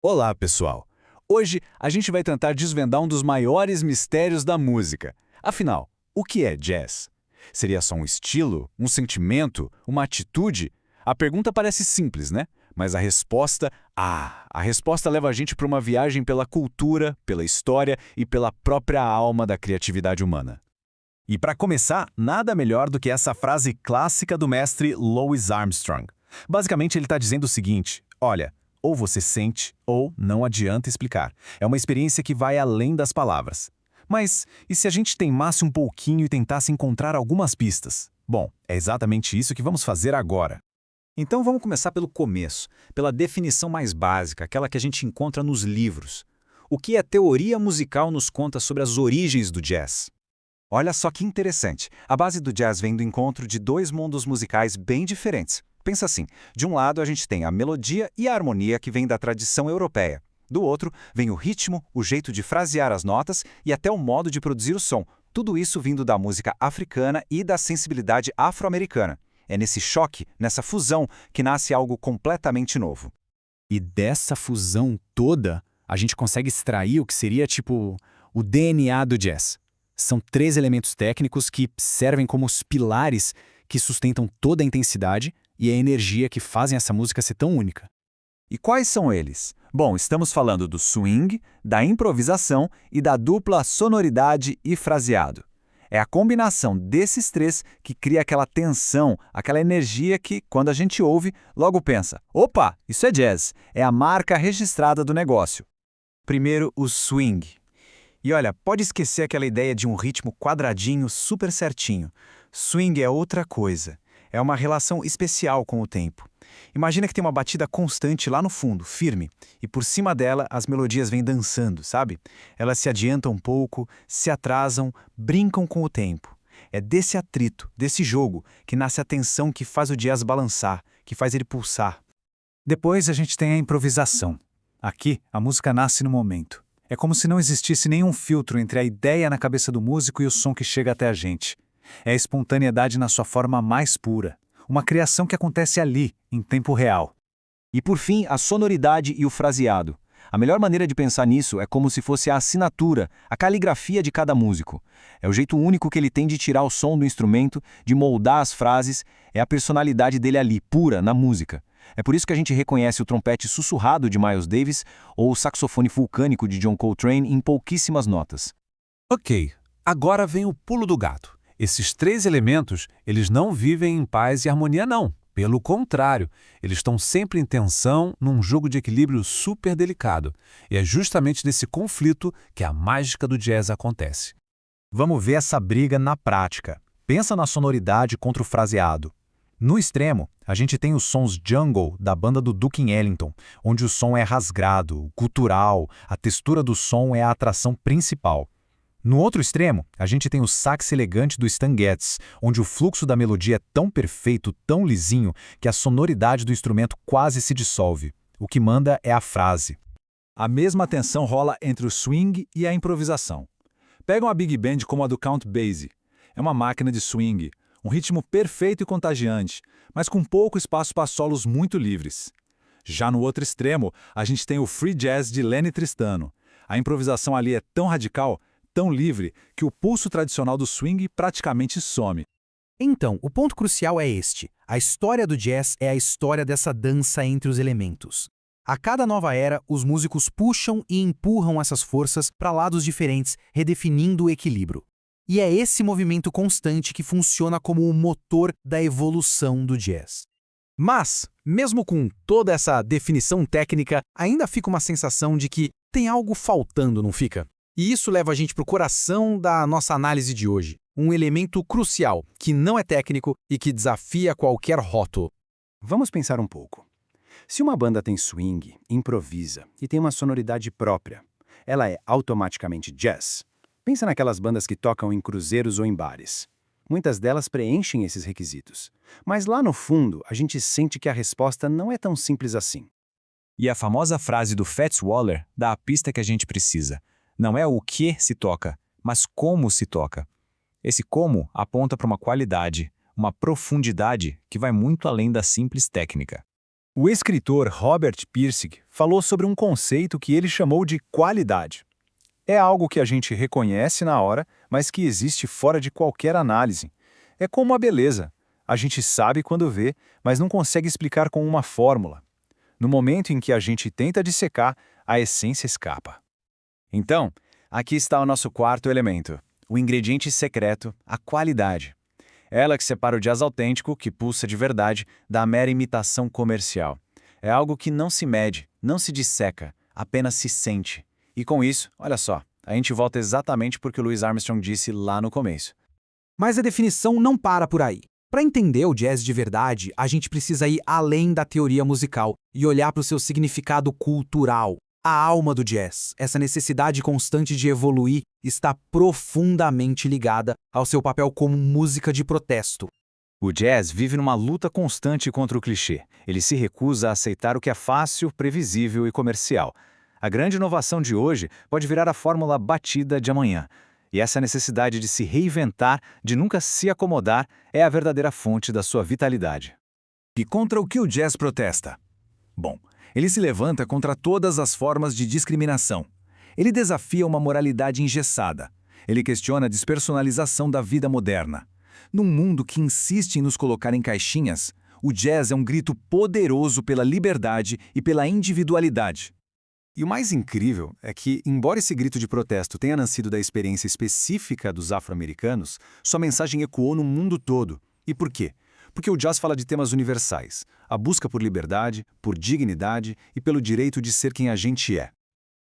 Olá, pessoal! Hoje a gente vai tentar desvendar um dos maiores mistérios da música. Afinal, o que é jazz? Seria só um estilo, um sentimento, uma atitude? A pergunta parece simples, né? Mas a resposta leva a gente para uma viagem pela cultura, pela história e pela própria alma da criatividade humana. E para começar, nada melhor do que essa frase clássica do mestre Louis Armstrong. Basicamente, ele está dizendo o seguinte: olha, ou você sente, ou não adianta explicar. É uma experiência que vai além das palavras. Mas e se a gente teimasse um pouquinho e tentasse encontrar algumas pistas? Bom, é exatamente isso que vamos fazer agora. Então vamos começar pelo começo, pela definição mais básica, aquela que a gente encontra nos livros. O que a teoria musical nos conta sobre as origens do jazz? Olha só que interessante. A base do jazz vem do encontro de dois mundos musicais bem diferentes. Pensa assim, de um lado a gente tem a melodia e a harmonia que vem da tradição europeia. Do outro, vem o ritmo, o jeito de frasear as notas e até o modo de produzir o som. Tudo isso vindo da música africana e da sensibilidade afro-americana. É nesse choque, nessa fusão, que nasce algo completamente novo. E dessa fusão toda, a gente consegue extrair o que seria tipo o DNA do jazz. São três elementos técnicos que servem como os pilares que sustentam toda a intensidade e a energia que fazem essa música ser tão única. E quais são eles? Bom, estamos falando do swing, da improvisação e da dupla sonoridade e fraseado. É a combinação desses três que cria aquela tensão, aquela energia que, quando a gente ouve, logo pensa: opa, isso é jazz, é a marca registrada do negócio. Primeiro, o swing. E olha, pode esquecer aquela ideia de um ritmo quadradinho super certinho. Swing é outra coisa. É uma relação especial com o tempo. Imagina que tem uma batida constante lá no fundo, firme, e por cima dela as melodias vêm dançando, sabe? Elas se adiantam um pouco, se atrasam, brincam com o tempo. É desse atrito, desse jogo, que nasce a tensão que faz o jazz balançar, que faz ele pulsar. Depois a gente tem a improvisação. Aqui, a música nasce no momento. É como se não existisse nenhum filtro entre a ideia na cabeça do músico e o som que chega até a gente. É a espontaneidade na sua forma mais pura. Uma criação que acontece ali, em tempo real. E por fim, a sonoridade e o fraseado. A melhor maneira de pensar nisso é como se fosse a assinatura, a caligrafia de cada músico. É o jeito único que ele tem de tirar o som do instrumento, de moldar as frases, é a personalidade dele ali, pura, na música. É por isso que a gente reconhece o trompete sussurrado de Miles Davis ou o saxofone vulcânico de John Coltrane em pouquíssimas notas. Ok, agora vem o pulo do gato. Esses três elementos, eles não vivem em paz e harmonia não. Pelo contrário, eles estão sempre em tensão, num jogo de equilíbrio super delicado. E é justamente nesse conflito que a mágica do jazz acontece. Vamos ver essa briga na prática. Pensa na sonoridade contra o fraseado. No extremo, a gente tem os sons jungle da banda do Duke Ellington, onde o som é rasgado, gutural, a textura do som é a atração principal. No outro extremo, a gente tem o sax elegante do Stan Getz, onde o fluxo da melodia é tão perfeito, tão lisinho, que a sonoridade do instrumento quase se dissolve. O que manda é a frase. A mesma tensão rola entre o swing e a improvisação. Pegam a big band como a do Count Basie. É uma máquina de swing, um ritmo perfeito e contagiante, mas com pouco espaço para solos muito livres. Já no outro extremo, a gente tem o free jazz de Lenny Tristano. A improvisação ali é tão radical, tão livre, que o pulso tradicional do swing praticamente some. Então, o ponto crucial é este. A história do jazz é a história dessa dança entre os elementos. A cada nova era, os músicos puxam e empurram essas forças para lados diferentes, redefinindo o equilíbrio. E é esse movimento constante que funciona como o motor da evolução do jazz. Mas, mesmo com toda essa definição técnica, ainda fica uma sensação de que tem algo faltando, não fica? E isso leva a gente para o coração da nossa análise de hoje. Um elemento crucial, que não é técnico e que desafia qualquer rótulo. Vamos pensar um pouco. Se uma banda tem swing, improvisa e tem uma sonoridade própria, ela é automaticamente jazz? Pensa naquelas bandas que tocam em cruzeiros ou em bares. Muitas delas preenchem esses requisitos. Mas lá no fundo, a gente sente que a resposta não é tão simples assim. E a famosa frase do Fats Waller dá a pista que a gente precisa. Não é o que se toca, mas como se toca. Esse como aponta para uma qualidade, uma profundidade que vai muito além da simples técnica. O escritor Robert Pirsig falou sobre um conceito que ele chamou de qualidade. É algo que a gente reconhece na hora, mas que existe fora de qualquer análise. É como a beleza. A gente sabe quando vê, mas não consegue explicar com uma fórmula. No momento em que a gente tenta dissecar, a essência escapa. Então, aqui está o nosso quarto elemento, o ingrediente secreto, a qualidade. Ela que separa o jazz autêntico, que pulsa de verdade, da mera imitação comercial. É algo que não se mede, não se disseca, apenas se sente. E com isso, olha só, a gente volta exatamente porque o Louis Armstrong disse lá no começo. Mas a definição não para por aí. Para entender o jazz de verdade, a gente precisa ir além da teoria musical e olhar para o seu significado cultural. A alma do jazz, essa necessidade constante de evoluir, está profundamente ligada ao seu papel como música de protesto. O jazz vive numa luta constante contra o clichê. Ele se recusa a aceitar o que é fácil, previsível e comercial. A grande inovação de hoje pode virar a fórmula batida de amanhã. E essa necessidade de se reinventar, de nunca se acomodar, é a verdadeira fonte da sua vitalidade. E contra o que o jazz protesta? Bom, ele se levanta contra todas as formas de discriminação. Ele desafia uma moralidade engessada. Ele questiona a despersonalização da vida moderna. Num mundo que insiste em nos colocar em caixinhas, o jazz é um grito poderoso pela liberdade e pela individualidade. E o mais incrível é que, embora esse grito de protesto tenha nascido da experiência específica dos afro-americanos, sua mensagem ecoou no mundo todo. E por quê? Porque o jazz fala de temas universais, a busca por liberdade, por dignidade e pelo direito de ser quem a gente é.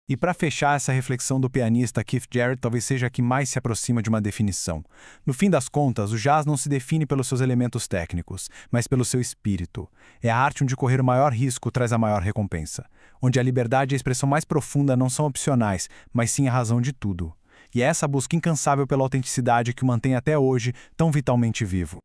E para fechar, essa reflexão do pianista Keith Jarrett talvez seja a que mais se aproxima de uma definição. No fim das contas, o jazz não se define pelos seus elementos técnicos, mas pelo seu espírito. É a arte onde correr o maior risco traz a maior recompensa. Onde a liberdade e a expressão mais profunda não são opcionais, mas sim a razão de tudo. E é essa busca incansável pela autenticidade que o mantém até hoje tão vitalmente vivo.